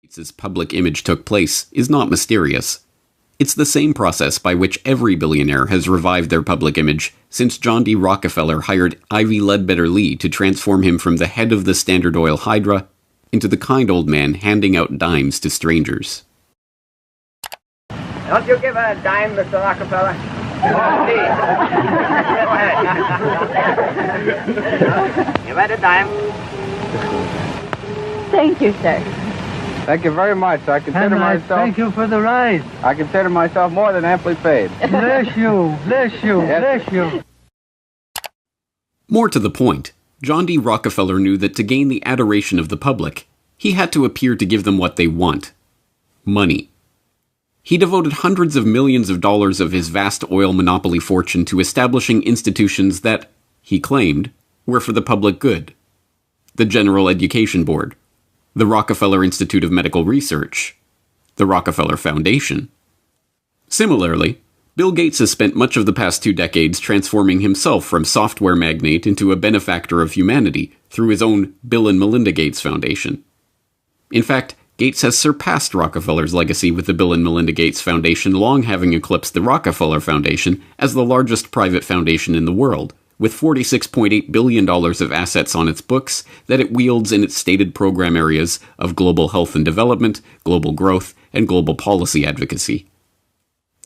Gates's public image took place is not mysterious. It's the same process by which every billionaire has revived their public image since John D. Rockefeller hired Ivy Ledbetter Lee to transform him from the head of the Standard Oil Hydra into the kind old man handing out dimes to strangers. Don't you give a dime, Mr. Rockefeller? Oh, please. You had a dime. Thank you, sir. Thank you very much. I consider myself... Thank you for the ride. I consider myself more than amply paid. Bless you, bless you, Yes. bless you. More to the point, John D. Rockefeller knew that to gain the adoration of the public, he had to appear to give them what they want: money. He devoted hundreds of millions of dollars of his vast oil monopoly fortune to establishing institutions that, he claimed, were for the public good. The General Education Board, the Rockefeller Institute of Medical Research, the Rockefeller Foundation. Similarly, Bill Gates has spent much of the past 2 decades transforming himself from software magnate into a benefactor of humanity through his own Bill and Melinda Gates Foundation. In fact, Gates has surpassed Rockefeller's legacy, with the Bill and Melinda Gates Foundation long having eclipsed the Rockefeller Foundation as the largest private foundation in the world, with $46.8 billion of assets on its books that it wields in its stated program areas of global health and development, global growth, and global policy advocacy.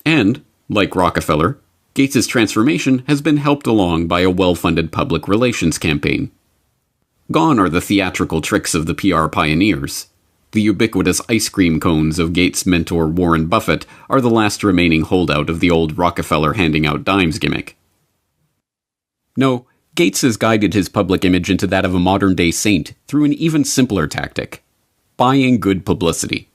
And, like Rockefeller, Gates's transformation has been helped along by a well-funded public relations campaign. Gone are the theatrical tricks of the PR pioneers. The ubiquitous ice cream cones of Gates' mentor Warren Buffett are the last remaining holdout of the old Rockefeller handing out dimes gimmick. No, Gates has guided his public image into that of a modern-day saint through an even simpler tactic: buying good publicity.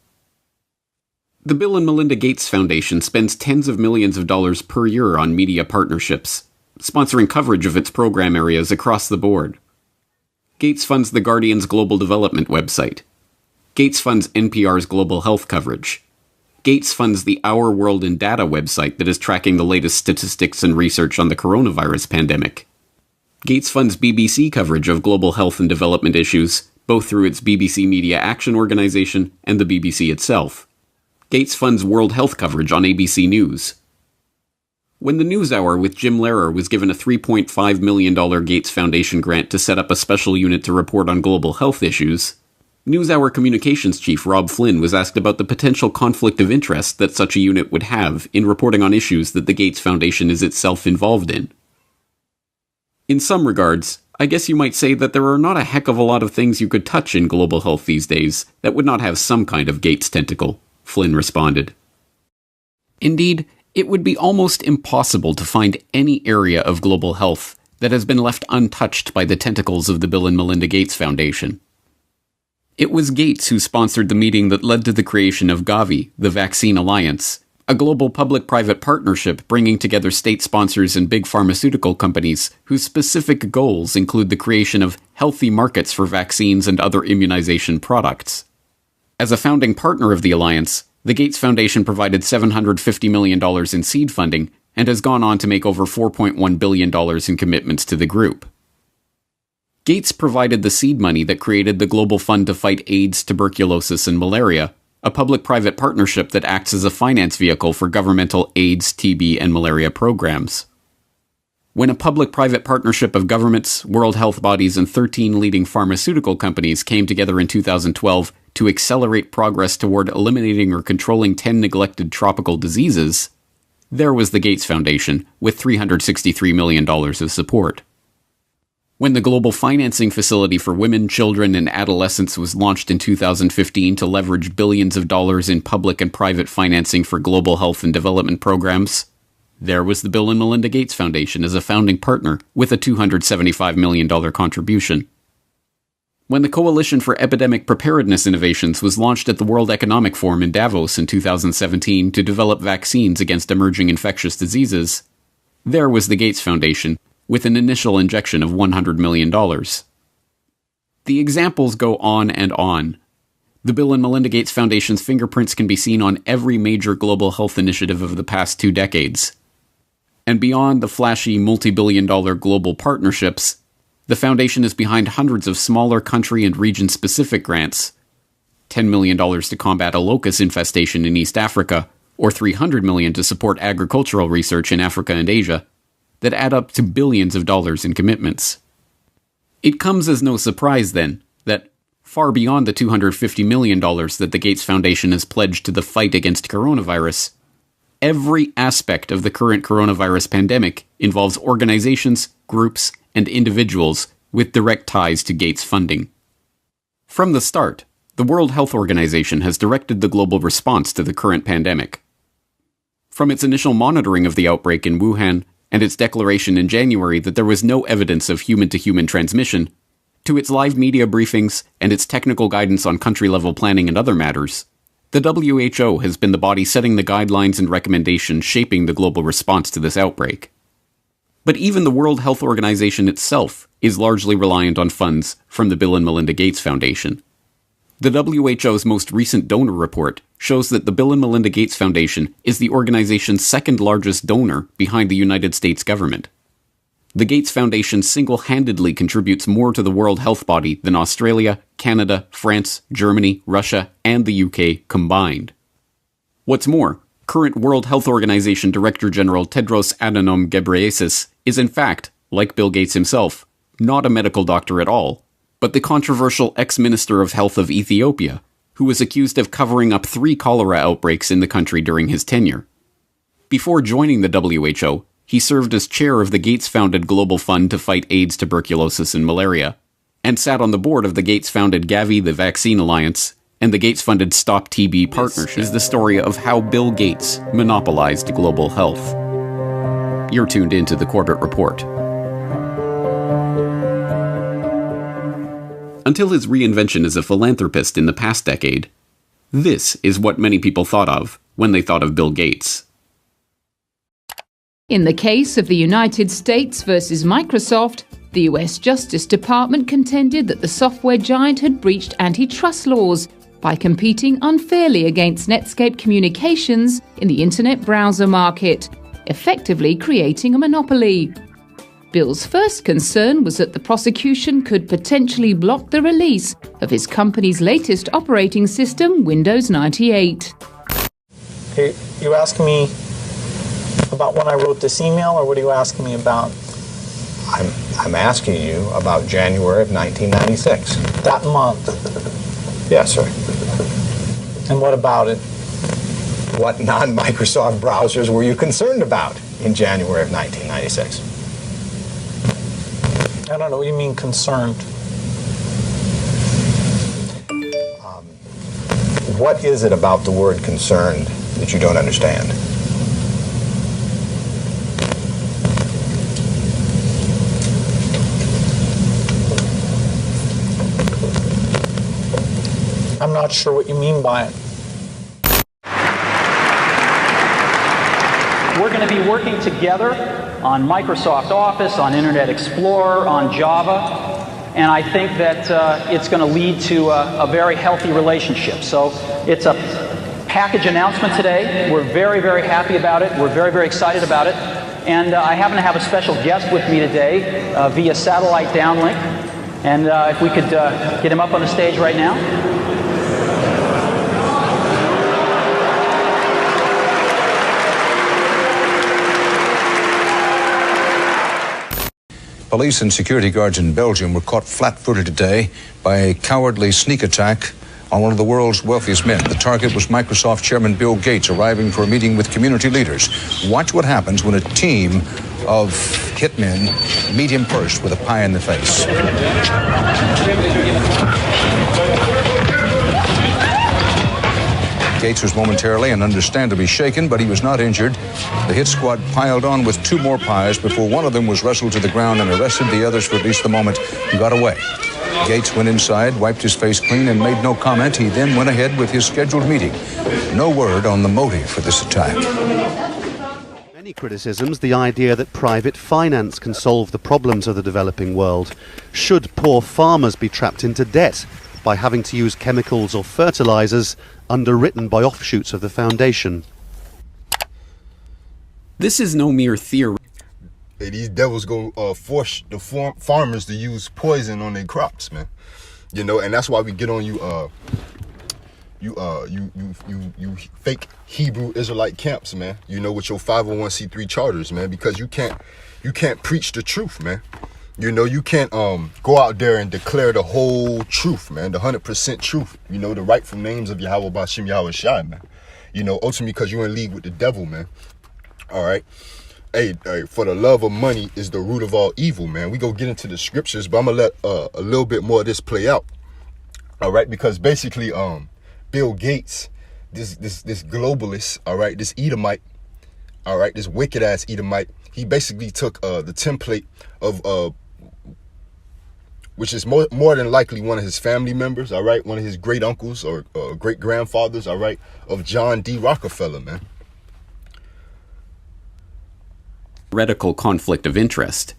The Bill and Melinda Gates Foundation spends tens of millions of dollars per year on media partnerships, sponsoring coverage of its program areas across the board. Gates funds The Guardian's global development website. Gates funds NPR's global health coverage. Gates funds the Our World in Data website that is tracking the latest statistics and research on the coronavirus pandemic. Gates funds BBC coverage of global health and development issues, both through its BBC Media Action Organization and the BBC itself. Gates funds World Health coverage on ABC News. When the NewsHour with Jim Lehrer was given a $3.5 million Gates Foundation grant to set up a special unit to report on global health issues, NewsHour communications chief Rob Flynn was asked about the potential conflict of interest that such a unit would have in reporting on issues that the Gates Foundation is itself involved in. In some regards, I guess you might say that there are not a heck of a lot of things you could touch in global health these days that would not have some kind of Gates tentacle, Flynn responded. Indeed, it would be almost impossible to find any area of global health that has been left untouched by the tentacles of the Bill and Melinda Gates Foundation. It was Gates who sponsored the meeting that led to the creation of Gavi, the Vaccine Alliance, a global public-private partnership bringing together state sponsors and big pharmaceutical companies whose specific goals include the creation of healthy markets for vaccines and other immunization products. As a founding partner of the alliance, the Gates Foundation provided $750 million in seed funding and has gone on to make over $4.1 billion in commitments to the group. Gates provided the seed money that created the Global Fund to Fight AIDS, Tuberculosis, and Malaria, a public-private partnership that acts as a finance vehicle for governmental AIDS, TB, and malaria programs. When a public-private partnership of governments, world health bodies, and 13 leading pharmaceutical companies came together in 2012 to accelerate progress toward eliminating or controlling 10 neglected tropical diseases, there was the Gates Foundation, with $363 million of support. When the Global Financing Facility for Women, Children, and Adolescents was launched in 2015 to leverage billions of dollars in public and private financing for global health and development programs, there was the Bill and Melinda Gates Foundation as a founding partner with a $275 million contribution. When the Coalition for Epidemic Preparedness Innovations was launched at the World Economic Forum in Davos in 2017 to develop vaccines against emerging infectious diseases, there was the Gates Foundation, with an initial injection of $100 million. The examples go on and on. The Bill and Melinda Gates Foundation's fingerprints can be seen on every major global health initiative of the past 2 decades. And beyond the flashy multi-billion-dollar global partnerships, the Foundation is behind hundreds of smaller country and region-specific grants, $10 million to combat a locust infestation in East Africa, or $300 million to support agricultural research in Africa and Asia, that add up to billions of dollars in commitments. It comes as no surprise, then, that far beyond the $250 million that the Gates Foundation has pledged to the fight against coronavirus, every aspect of the current coronavirus pandemic involves organizations, groups, and individuals with direct ties to Gates funding. From the start, the World Health Organization has directed the global response to the current pandemic. From its initial monitoring of the outbreak in Wuhan and its declaration in January that there was no evidence of human-to-human transmission, to its live media briefings and its technical guidance on country-level planning and other matters, the WHO has been the body setting the guidelines and recommendations shaping the global response to this outbreak. But even the World Health Organization itself is largely reliant on funds from the Bill and Melinda Gates Foundation. The WHO's most recent donor report shows that the Bill and Melinda Gates Foundation is the organization's second largest donor behind the United States government. The Gates Foundation single-handedly contributes more to the World Health Body than Australia, Canada, France, Germany, Russia, and the UK combined. What's more, current World Health Organization Director General Tedros Adhanom Ghebreyesus is in fact, like Bill Gates himself, not a medical doctor at all, but the controversial ex-Minister of Health of Ethiopia, who was accused of covering up 3 cholera outbreaks in the country during his tenure. Before joining the WHO, he served as chair of the Gates-founded Global Fund to fight AIDS, tuberculosis, and malaria, and sat on the board of the Gates-founded Gavi, the Vaccine Alliance, and the Gates-funded Stop TB Partnership. This is the story of how Bill Gates monopolized global health. You're tuned into the Corbett Report. Until his reinvention as a philanthropist in the past decade, this is what many people thought of when they thought of Bill Gates. In the case of the United States versus Microsoft, the US Justice Department contended that the software giant had breached antitrust laws by competing unfairly against Netscape Communications in the internet browser market, effectively creating a monopoly. Bill's first concern was that the prosecution could potentially block the release of his company's latest operating system, Windows 98. Okay, you asking me about when I wrote this email, or what are you asking me about? I'm asking you about January of 1996. That month. Yes, sir. And what about it? What non-Microsoft browsers were you concerned about in January of 1996? I don't know what you mean concerned. What is it about the word concerned that you don't understand? I'm not sure what you mean by it. We're going to be working together on Microsoft Office, on Internet Explorer, on Java, and I think that it's going to lead to a very healthy relationship. So it's a package announcement today. We're very, very happy about it. We're very, very excited about it. And I happen to have a special guest with me today via satellite downlink. And if we could get him up on the stage right now. Police and security guards in Belgium were caught flat-footed today by a cowardly sneak attack on one of the world's wealthiest men. The target was Microsoft Chairman Bill Gates, arriving for a meeting with community leaders. Watch what happens when a team of hitmen meet him first with a pie in the face. Gates was momentarily and understandably shaken, but he was not injured. The hit squad piled on with 2 more pies before one of them was wrestled to the ground and arrested. The others, for at least the moment, got away. Gates went inside, wiped his face clean, and made no comment. He then went ahead with his scheduled meeting. No word on the motive for this attack. Many criticisms, the idea that private finance can solve the problems of the developing world. Should poor farmers be trapped into debt by having to use chemicals or fertilizers underwritten by offshoots of the foundation? This is no mere theory. These devils go force the farmers to use poison on their crops, man. You know, and that's why we get on you you fake Hebrew Israelite camps, man. You know, with your 501c3 charters, man, because you can't preach the truth, man. You know, you can't go out there and declare the whole truth, man, the 100% truth. You know, the rightful names of Yahweh Bashim Yahweh Shai, man. You know, ultimately because you're in league with the devil, man. All right. Hey, for the love of money is the root of all evil, man. We go get into the scriptures, but I'm gonna let a little bit more of this play out. All right, because basically, Bill Gates, this globalist, all right, this Edomite, all right, this wicked ass Edomite, he basically took the template of which is more than likely one of his family members, all right, one of his great uncles or great grandfathers, all right, of John D. Rockefeller, man. Theoretical conflict of interest.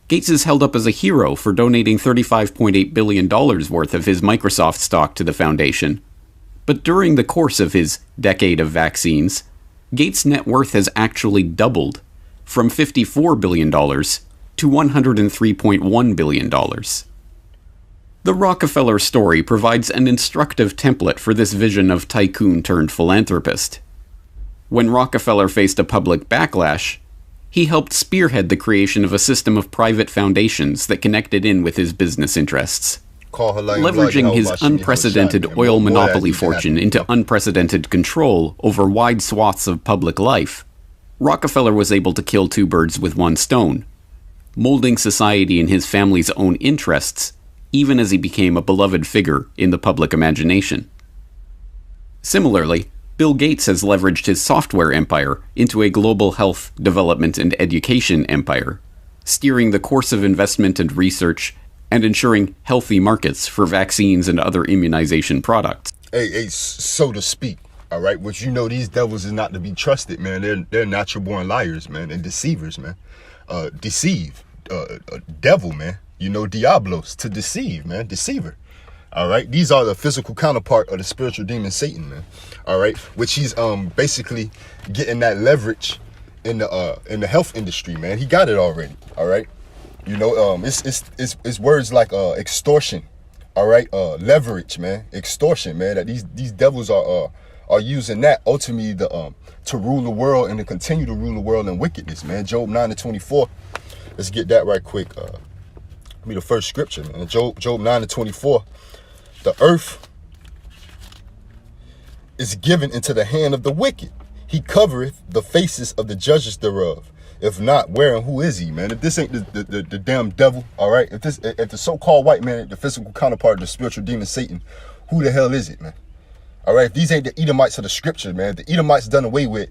Gates is held up as a hero for donating $35.8 billion worth of his Microsoft stock to the foundation. But during the course of his decade of vaccines, Gates' net worth has actually doubled, from $54 billion to $103.1 billion. The Rockefeller story provides an instructive template for this vision of tycoon turned philanthropist. When Rockefeller faced a public backlash, he helped spearhead the creation of a system of private foundations that connected in with his business interests. Leveraging his unprecedented oil monopoly fortune into unprecedented control over wide swaths of public life, Rockefeller was able to kill two birds with one stone, molding society in his family's own interests, even as he became a beloved figure in the public imagination. Similarly, Bill Gates has leveraged his software empire into a global health, development, and education empire, steering the course of investment and research and ensuring healthy markets for vaccines and other immunization products. Hey, so to speak. All right, which you know these devils is not to be trusted, man. They're natural born liars, man, and deceivers, man. Deceive, devil, man. You know, diablos, to deceive, man, deceiver. All right, these are the physical counterpart of the spiritual demon Satan, man. All right, which he's basically getting that leverage in the health industry, man. He got it already. All right, you know, it's words like extortion. All right, leverage, man, extortion, man. That these devils are using that ultimately to rule the world and to continue to rule the world in wickedness, man. Job 9:24. Let's get that right quick. Be the first scripture, man. Job 9:24. The earth is given into the hand of the wicked. He covereth the faces of the judges thereof. If not, where and who is he, man? If this ain't the damn devil, all right? If the so-called white man, the physical counterpart of the spiritual demon Satan, who the hell is it, man? All right, if these ain't the Edomites of the scripture, man, the Edomites done away with,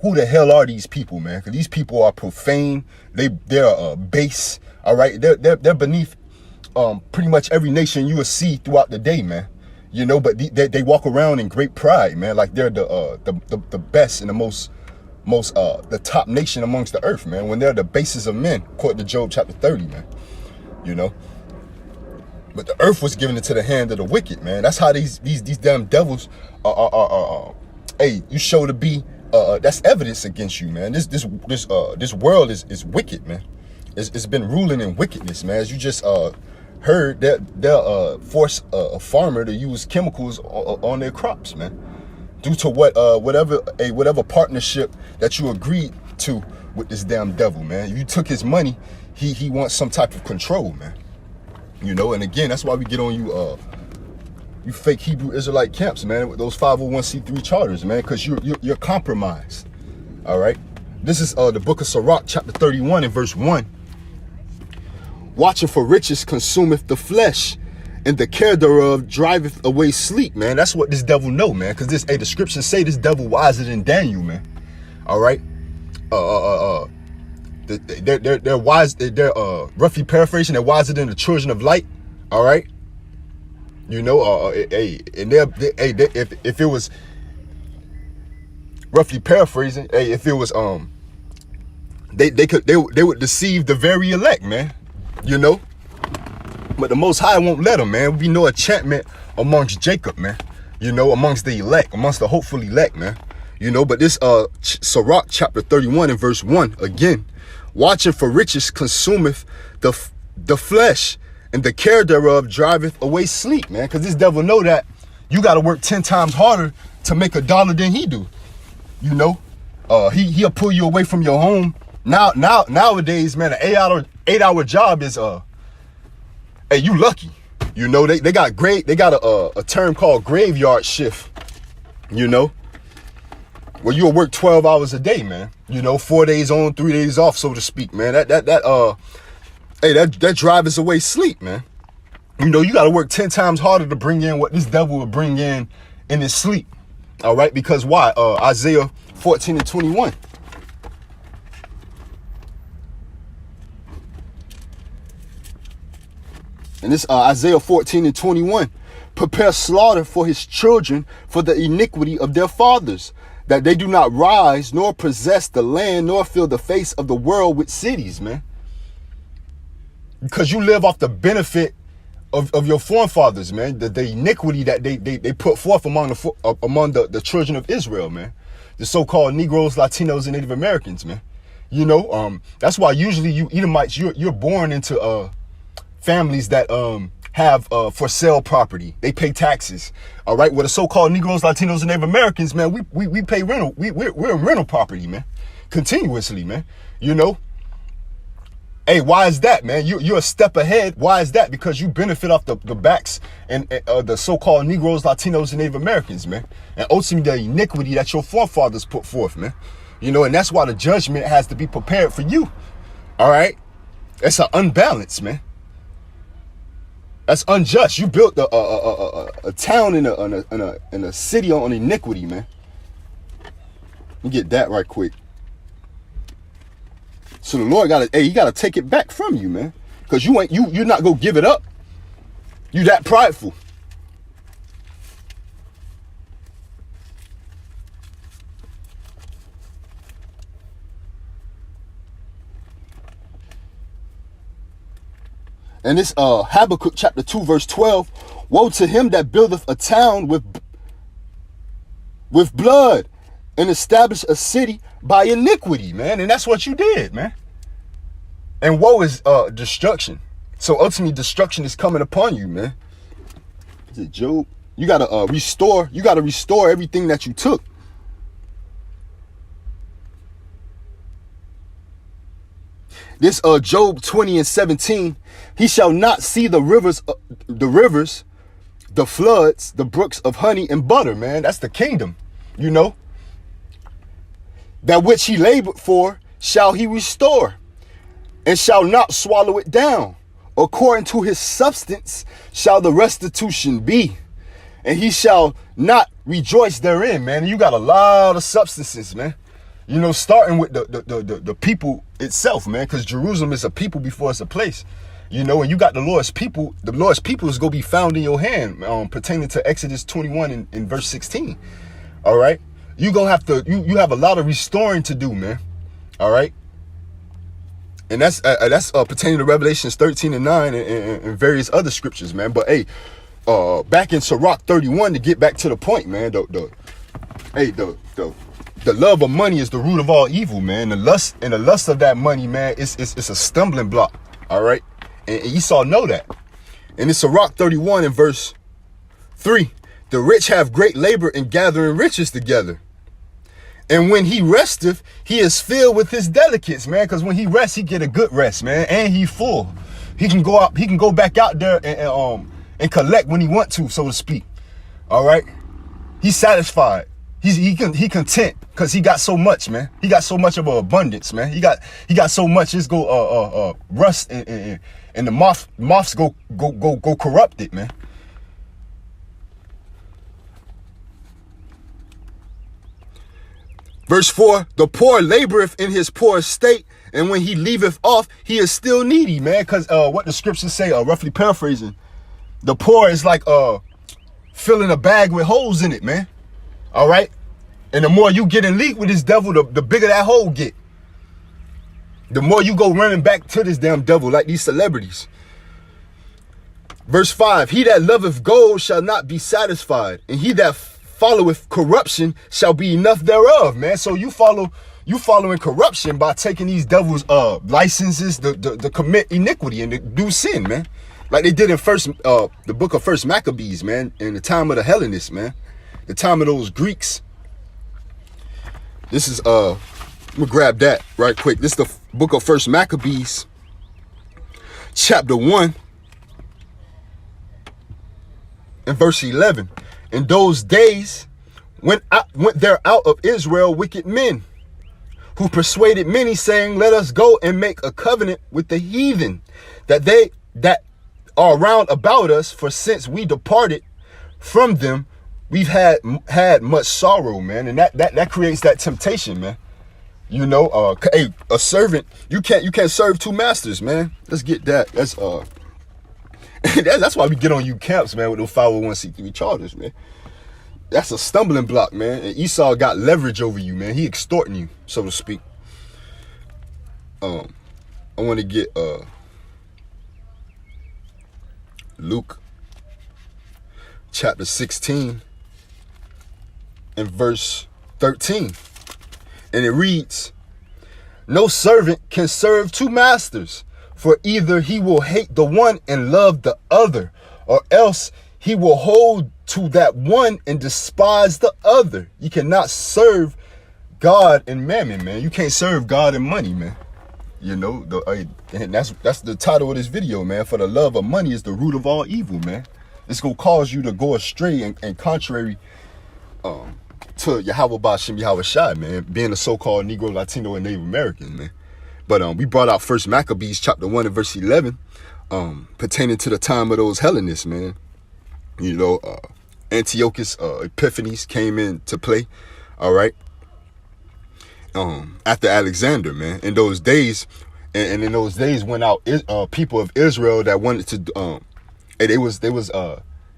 who the hell are these people, man? Because these people are profane. They're base. All right, they're beneath pretty much every nation you will see throughout the day, man. You know, but they walk around in great pride, man, like they're the best and the most the top nation amongst the earth, man. When they're the basis of men, according to Job chapter 30, man. You know. But the earth was given into the hand of the wicked, man. That's how these damn devils are. Hey, you show to be. That's evidence against you, man. This world is wicked, man. It's been ruling in wickedness, man. As you just heard, that they'll force a farmer to use chemicals on their crops, man, due to whatever partnership that you agreed to with this damn devil, man. You took his money. He wants some type of control, man. You know, and again, that's why we get on you fake Hebrew Israelite camps, man, with those 501c3 charters, man, because you're compromised. All right. This is the book of Sirach, chapter 31 and verse 1. Watching for riches consumeth the flesh, and the care thereof driveth away sleep, man. That's what this devil know, man, because the scriptures say this devil wiser than Daniel, man. All right. They're wise. They're roughly paraphrasing. They're wiser than the children of light. All right. You know, and if it was roughly paraphrasing, if it was they would deceive the very elect, man. You know, but the Most High won't let them, man. We know enchantment amongst Jacob, man. You know, amongst the elect, amongst the hopeful elect, man. You know, but this Sirach chapter 31 and verse 1 again. Watching for riches consumeth the flesh, and the care thereof driveth away sleep, man. Because this devil know that you got to work 10 times harder to make $1 than he do. You know, he'll pull you away from your home. Nowadays, man, an 8-hour job is hey, you lucky. You know, they got a term called graveyard shift. You know, where you'll work 12 hours a day, man. You know, 4 days on, 3 days off, so to speak, man. That drives away sleep, man. You know, you got to work 10 times harder to bring in what this devil will bring in his sleep. All right, because why? Isaiah 14 and 21. And this Isaiah 14 and 21. Prepare slaughter for his children for the iniquity of their fathers, that they do not rise nor possess the land nor fill the face of the world with cities, man. Because you live off the benefit of your forefathers, man. The iniquity that they put forth among the children of Israel, man. The so-called Negroes, Latinos, and Native Americans, man. You know, that's why usually you Edomites, you're born into families that have for sale property. They pay taxes. All right. Well, the so-called Negroes, Latinos, and Native Americans, man, we pay rental. We're in rental property, man, continuously, man. You know. Hey, why is that, man? You're a step ahead. Why is that? Because you benefit off the backs and the so-called Negroes, Latinos, and Native Americans, man. And ultimately the iniquity that your forefathers put forth, man. You know, and that's why the judgment has to be prepared for you. All right. It's an unbalance, man. That's unjust. You built a town in a city on iniquity, man. Let me get that right quick. So the Lord he gotta take it back from you, man. Because you're not gonna give it up. You that prideful. And this Habakkuk chapter 2 verse 12, woe to him that buildeth a town with blood, and establish a city by iniquity, man. And that's what you did, man. And woe is destruction. So ultimately destruction is coming upon you, man. Is it Job? You gotta restore everything that you took. This Job 20 and 17, he shall not see the rivers, the floods, the brooks of honey and butter, man. That's the kingdom, you know. That which he labored for shall he restore, and shall not swallow it down. According to his substance shall the restitution be, and he shall not rejoice therein, man. You got a lot of substances, man. You know, starting with the people itself, man, because Jerusalem is a people before it's a place. You know, and you got the Lord's people. The Lord's people is going to be found in your hand, pertaining to Exodus 21 in verse 16. All right. You gonna have to, you have a lot of restoring to do, man. All right. And that's pertaining to Revelations 13 and 9 and various other scriptures, man. But hey, back in Sirach 31, to get back to the point, man, the love of money is the root of all evil, man. The lust of that money, man, it's a stumbling block. All right. And Esau know that. And in Sirach 31 and verse 3, the rich have great labor in gathering riches together. And when he resteth, he is filled with his delicates, man. Because when he rests, he get a good rest, man. And he full. He can go out. He can go back out there and collect when he want to, so to speak. All right. He's satisfied. He content because he got so much, man. He got so much of an abundance, man. He got so much. It's go rust and the moths go corrupt it, man. Verse 4, the poor laboreth in his poor estate, and when he leaveth off, he is still needy, man. Because what the scriptures say, roughly paraphrasing, the poor is like filling a bag with holes in it, man. All right. And the more you get in league with this devil, the bigger that hole get. The more you go running back to this damn devil like these celebrities. Verse 5, he that loveth gold shall not be satisfied, and he that followeth corruption shall be enough thereof, man. So you following corruption by taking these devils licenses to commit iniquity and to do sin, man. Like they did in the book of First Maccabees, man, in the time of the Hellenists, man. The time of those Greeks. This is, I'm gonna grab that right quick. This is the book of First Maccabees, chapter 1, and verse 11. In those days, went there out of Israel wicked men, who persuaded many, saying, let us go and make a covenant with the heathen, that are round about us, for since we departed from them, we've had much sorrow, man. And that creates that temptation, man. You know, hey, a servant, you can't serve two masters, man. Let's get that. That's why we get on you camps, man, with those 501c3 charters, man. That's a stumbling block, man. And Esau got leverage over you, man. He extorting you, so to speak. I want to get Luke chapter 16 and verse 13. And it reads, no servant can serve two masters, for either he will hate the one and love the other, or else he will hold to that one and despise the other. You cannot serve God and mammon, man. You can't serve God and money, man. You know, and that's the title of this video, man. For the love of money is the root of all evil, man. It's gonna cause you to go astray and contrary to Yahweh Ba'Shem Yahweh Shai, man, being a so-called Negro, Latino, and Native American, man. But we brought out First Maccabees chapter 1 and verse 11, pertaining to the time of those Hellenists, man. You know, Antiochus Epiphanes came into play, all right, after Alexander, man. In those days, and in those days went out people of Israel that wanted to, they was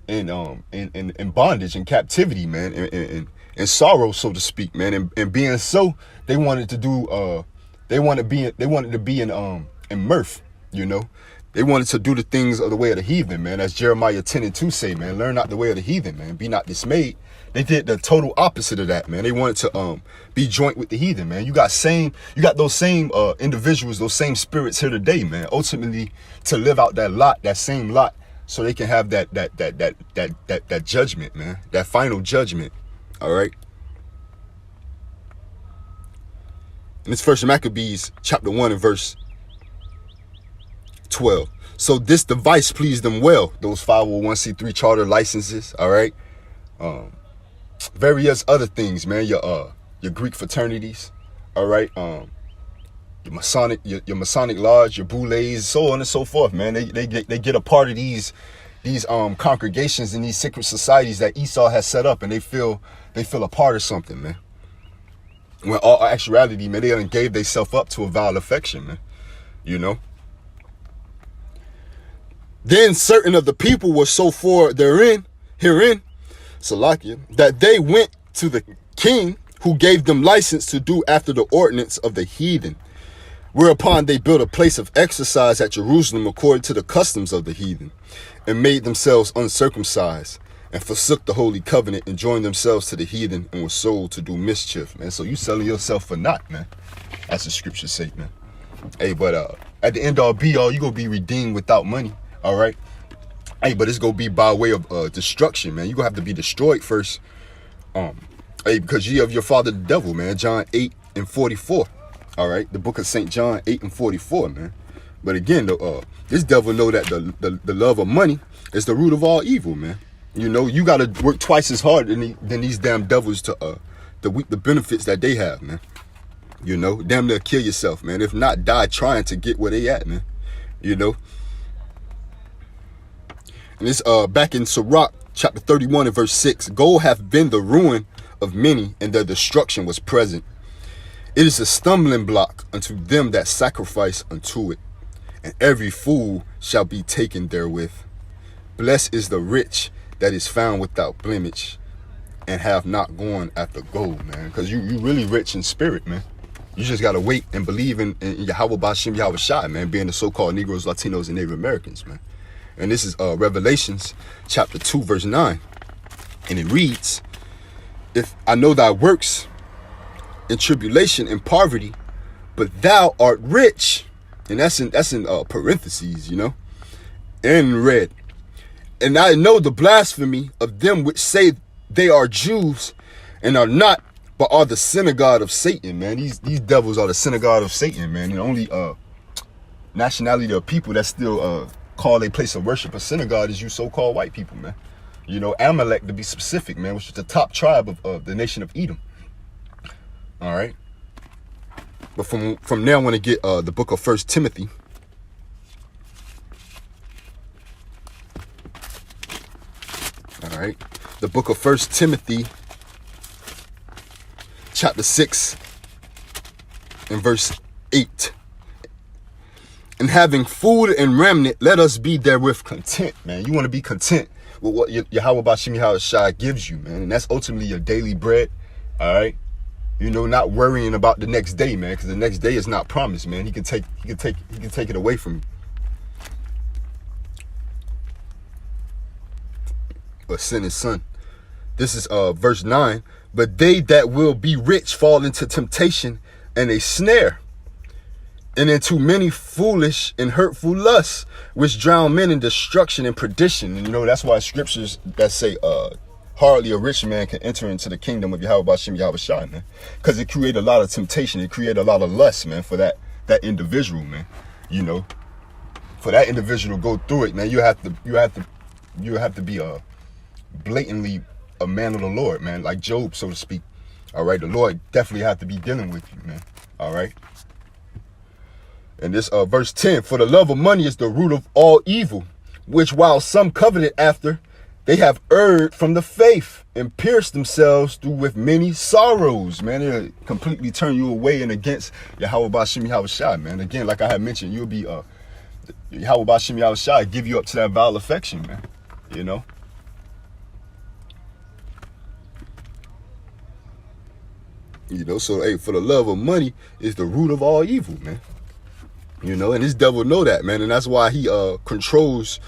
in bondage and captivity, man, and sorrow, so to speak, man. And being so, they wanted to do, they wanted to be in mirth, you know. They wanted to do the things of the way of the heathen, man. As Jeremiah 10 and 2 say, man, learn not the way of the heathen, man. Be not dismayed. They did the total opposite of that, man. They wanted to be joint with the heathen, man. You got those same individuals, those same spirits here today, man. Ultimately, to live out that same lot, so they can have that judgment, man. That final judgment. All right. And it's First Maccabees chapter 1 and verse 12. So this device pleased them well, those 501c3 charter licenses, all right? Various other things, man, your Greek fraternities, all right? Your Masonic lodge, your boulets, so on and so forth, man. They get a part of these congregations and these secret societies that Esau has set up, and they feel a part of something, man. When all actuality, man, they done gave themselves up to a vile affection, man. You know? Then certain of the people were so for herein, Salakia, that they went to the king, who gave them license to do after the ordinance of the heathen. Whereupon they built a place of exercise at Jerusalem according to the customs of the heathen, and made themselves uncircumcised, and forsook the holy covenant, and joined themselves to the heathen, and were sold to do mischief, man. So you selling yourself for naught, man. That's the scripture say, man. Hey, but at the end all be all, you gonna be redeemed without money. All right. Hey, but it's gonna be by way of destruction, man. You gonna have to be destroyed first. Hey, because ye of your father the devil, man. John 8 and 44. All right, the book of St. John 8 and 44, man. But again, this devil know that the love of money is the root of all evil, man. You know, you gotta work twice as hard than these damn devils to reap the benefits that they have, man. You know, damn near kill yourself, man. If not, die trying to get where they at, man. You know. And it's back in Sirach chapter 31 and verse 6. Gold hath been the ruin of many, and their destruction was present. It is a stumbling block unto them that sacrifice unto it, and every fool shall be taken therewith. Blessed is the rich that is found without blemish, and have not gone after gold, man. Because you really rich in spirit, man. You just got to wait and believe in Yahweh Ba'Shem Yahweh Shai, man, being the so-called Negroes, Latinos, and Native Americans, man. And this is Revelations chapter 2, verse 9. And it reads, if I know thy works in tribulation and poverty, but thou art rich. And that's in parentheses, you know. and red. And I know the blasphemy of them which say they are Jews and are not, but are the synagogue of Satan, man. These devils are the synagogue of Satan, man. And the only nationality of people that still call a place of worship a synagogue is you so-called white people, man. You know, Amalek, to be specific, man, which is the top tribe of the nation of Edom. All right. But from there, I want to get the book of 1 Timothy. All right. The book of 1 Timothy, chapter 6 and verse 8. And having food and remnant, let us be therewith content, man. You want to be content with what Yahweh Bashim Yahweh Shai gives you, man. And that's ultimately your daily bread. All right. You know, not worrying about the next day, man, because the next day is not promised, man. He can take it away from you. But send his son. This is verse 9. But they that will be rich fall into temptation and a snare, and into many foolish and hurtful lusts, which drown men in destruction and perdition. And you know, that's why scriptures that say hardly a rich man can enter into the kingdom of Yahweh Bashim Yahweh Shai, man. Because it created a lot of temptation. It created a lot of lust, man, for that individual, man. You know, for that individual to go through it, man, you have to be blatantly a man of the Lord, man, like Job, so to speak. All right, the Lord definitely have to be dealing with you, man. All right. And this verse 10, for the love of money is the root of all evil, which while some coveted after, they have erred from the faith and pierced themselves through with many sorrows, man. It'll completely turn you away and against Yahweh Bashim Yahweh Shai, man. Again, like I had mentioned, you'll be Yahweh Bashim Yahweh Shai give you up to that vile affection, man. You know. You know, so hey, for the love of money is the root of all evil, man. You know, and this devil know that, man, and that's why he controls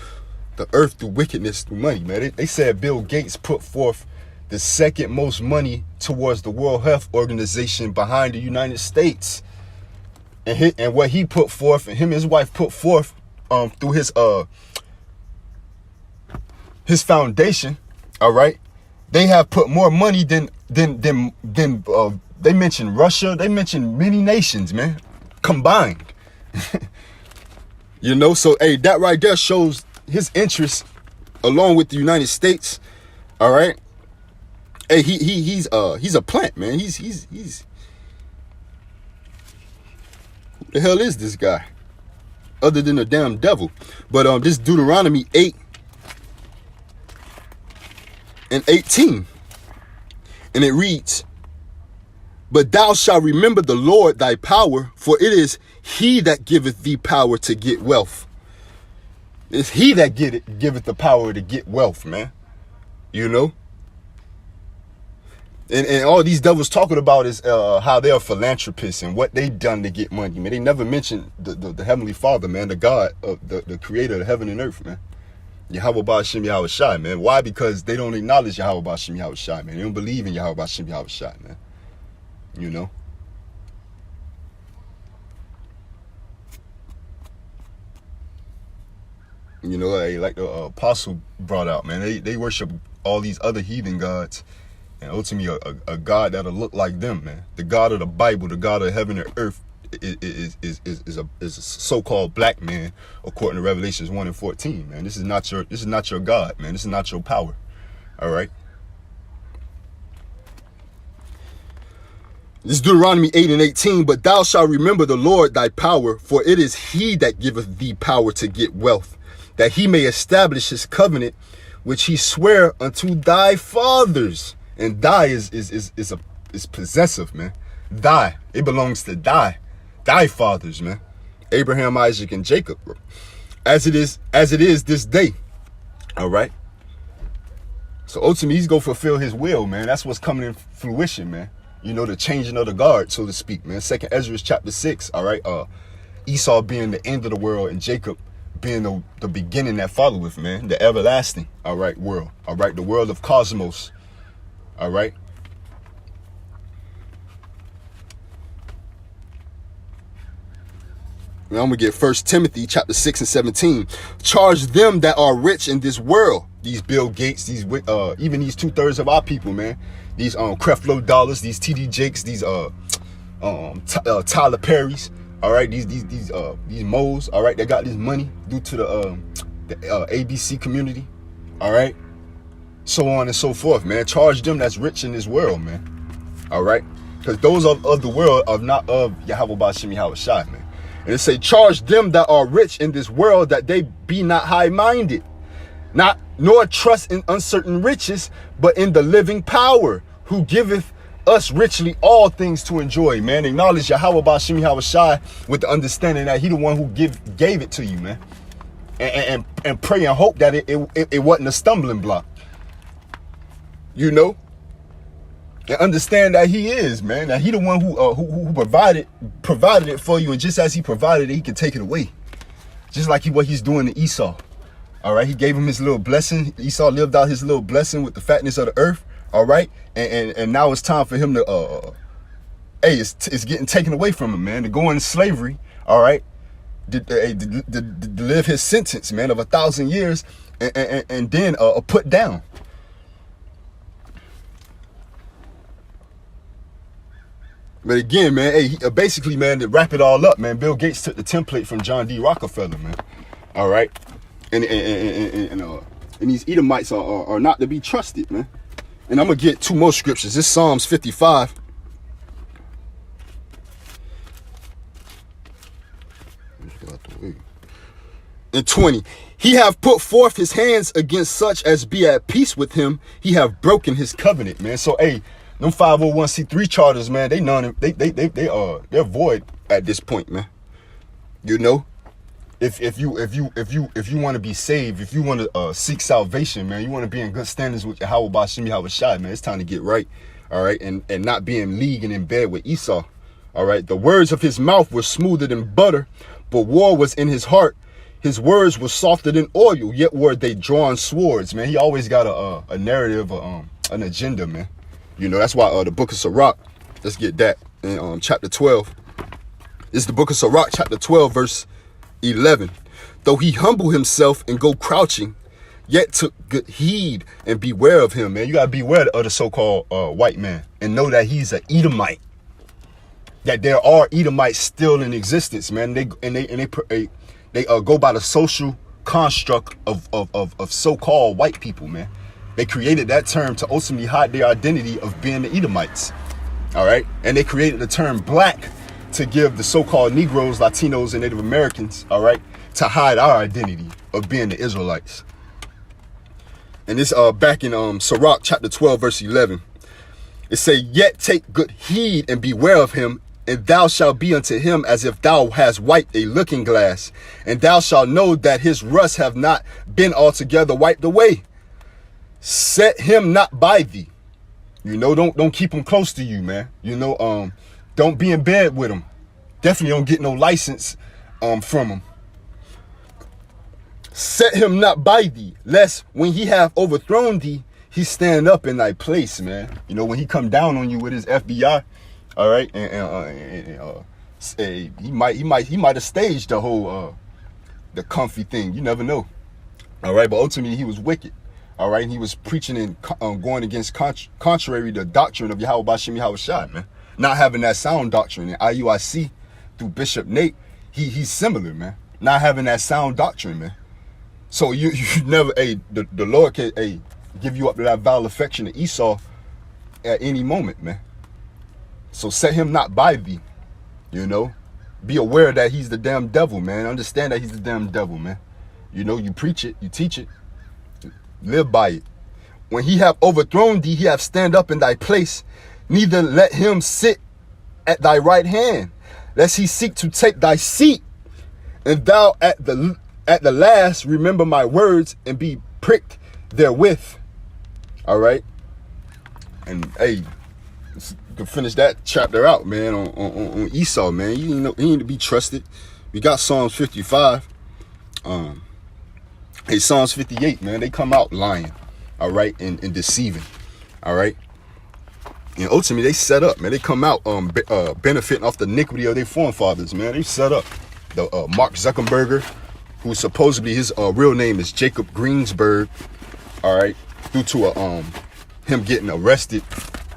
the earth through wickedness, through money, man. They said Bill Gates put forth the second most money towards the World Health Organization behind the United States. And what he put forth, and him and his wife put forth through his foundation, all right, they have put more money than they mentioned Russia, they mentioned many nations, man, combined. You know, so hey, that right there shows his interest along with the United States. All right. Hey, he's a plant, man. He's who the hell is this guy? Other than a damn devil. But this Deuteronomy 8 and 18. And it reads, but thou shalt remember the Lord thy power, for it is he that giveth thee power to get wealth. It's he that giveth the power to get wealth, man. You know? And all these devils talking about is how they're philanthropists and what they done to get money, man. They never mention the Heavenly Father, man, the God, the creator of heaven and earth, man. Yahweh Bashim Yahweh Shai, man. Why? Because they don't acknowledge Yahweh Bashim Yahweh Shai, man. They don't believe in Yahweh Bashim Yahweh Shai, man. You know? You know, like the apostle brought out, man. They worship all these other heathen gods. And ultimately, a God that'll look like them, man. The God of the Bible, the God of heaven and earth, is a so-called black man, according to Revelations 1 and 14, man. This is not your God, man. This is not your power. All right. This is Deuteronomy 8 and 18. But thou shalt remember the Lord thy power, for it is he that giveth thee power to get wealth, that he may establish his covenant, which he sware unto thy fathers. And thy is possessive, man. Thy, it belongs to thy fathers, man. Abraham, Isaac, and Jacob, bro. As it is this day. All right. So ultimately, he's gonna fulfill his will, man. That's what's coming in fruition, man. You know, the changing of the guard, so to speak, man. 2 Ezra chapter 6. All right. Esau being the end of the world, and Jacob being the beginning that followeth, man. The everlasting, all right, world. All right. The world of cosmos. All right. I'm gonna get 1 Timothy chapter 6 and 17. Charge them that are rich in this world. These Bill Gates, these even these 2/3 of our people, man. These Creflo Dollars, these TD Jakes, these Tyler Perrys. All right, these moles. All right, they got this money due to the ABC community. All right, so on and so forth, man. Charge them that's rich in this world, man. All right, because those of the world are not of Yahweh Bashim Yahweh Shai, man. And it say, charge them that are rich in this world that they be not high-minded, nor trust in uncertain riches, but in the living power, who giveth us richly all things to enjoy, man. Acknowledge Yahweh Bashim Yahweh Shai with the understanding that he the one who gave it to you, man. And pray and hope that it wasn't a stumbling block. You know? And understand that he is, man. That he the one who provided it for you, and just as he provided it, he can take it away. Just like what he's doing to Esau. All right, he gave him his little blessing. Esau lived out his little blessing with the fatness of the earth. All right, and now it's time for him to it's getting taken away from him, man. To go into slavery. All right, to live his sentence, man, of 1,000 years, and then put down. But again, man, basically, man, to wrap it all up, man, Bill Gates took the template from John D. Rockefeller, man. All right, and these Edomites are not to be trusted, man. And I'm gonna get 2 more scriptures. This Psalms 55. And 20. He have put forth his hands against such as be at peace with him. He have broken his covenant, man. So, them 501c3 charters, man, they're void at this point, man. You know, if you want to be saved, if you want to seek salvation, man, you want to be in good standards with Yahweh Bashim Yahweh Shai, man, it's time to get right, all right, and not be in league and in bed with Esau, all right. The words of his mouth were smoother than butter, but war was in his heart. His words were softer than oil, yet were they drawn swords, man. He always got a narrative, an agenda, man. You know, that's why the book of Sirach, let's get that in chapter 12. It's the book of Sirach, chapter 12, verse 11. Though he humble himself and go crouching, yet took good heed and beware of him, man. You got to beware of the so-called white man and know that he's an Edomite. That there are Edomites still in existence, man. They go by the social construct of so-called white people, man. They created that term to ultimately hide their identity of being the Edomites. All right. And they created the term black to give the so-called Negroes, Latinos, and Native Americans, all right, to hide our identity of being the Israelites. And this back in Sirach chapter 12, verse 11. It say, yet take good heed and beware of him, and thou shalt be unto him as if thou hast wiped a looking glass, and thou shalt know that his rust have not been altogether wiped away. Set him not by thee. You know, don't keep him close to you, man. You know, don't be in bed with him. Definitely don't get no license from him. Set him not by thee, lest when he have overthrown thee, he stand up in thy place, man. You know, when he come down on you with his FBI, all right, he might have staged the whole the comfy thing. You never know. All right, but ultimately he was wicked. All right, and he was preaching and going against contrary to the doctrine of Yahweh Bashim Yahweh Shai, man. Not having that sound doctrine. And IUIC through Bishop Nate, he's similar, man. Not having that sound doctrine, man. So you never, the Lord can give you up to that vile affection to Esau at any moment, man. So set him not by thee, you know. Be aware that he's the damn devil, man. Understand that he's the damn devil, man. You know, you preach it, you teach it. Live by it. When he have overthrown thee, he have stand up in thy place. Neither let him sit at thy right hand, lest he seek to take thy seat. And thou at the last remember my words and be pricked therewith. All right. And hey, you can finish that chapter out, man, on Esau, man. You know, he need to be trusted. We got Psalms 55. Hey, Psalms 58, man, they come out lying, all right, and deceiving, all right. And ultimately, they set up, man. They come out benefiting off the iniquity of their forefathers, man. They set up, Mark Zuckerberg, who supposedly his real name is Jacob Greensberg, all right, due to him getting arrested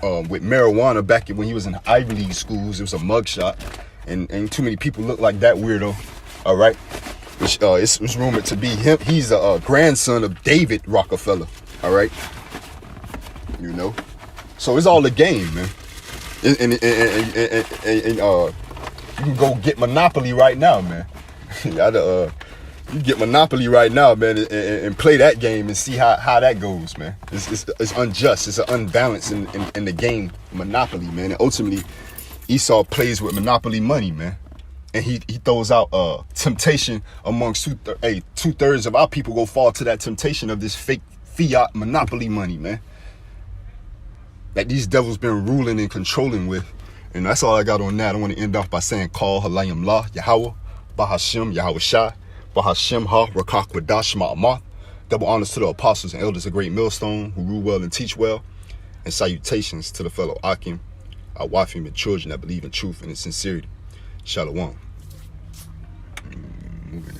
with marijuana back when he was in Ivy League schools. It was a mugshot, and too many people look like that weirdo, all right. Which it's rumored to be him. He's a grandson of David Rockefeller, all right. You know, so it's all a game, man. And you can go get Monopoly right now, man. You get Monopoly right now, man, and play that game and see how that goes, man. It's unjust. It's an unbalance in the game Monopoly, man. And ultimately, Esau plays with Monopoly money, man. And he throws out temptation amongst two-thirds of our people go fall to that temptation of this fake fiat Monopoly money, man, that these devils been ruling and controlling with. And that's all I got on that. I want to end off by saying, Call Halayim La, Yahweh, Bahashem, Yahweh Shai, Bahashem Ha, Rakak Wadash Ma'amath. Double honors to the apostles and elders of Great Millstone who rule well and teach well. And salutations to the fellow Akim, our Wafim and children that believe in truth and in sincerity. Shalom. Moving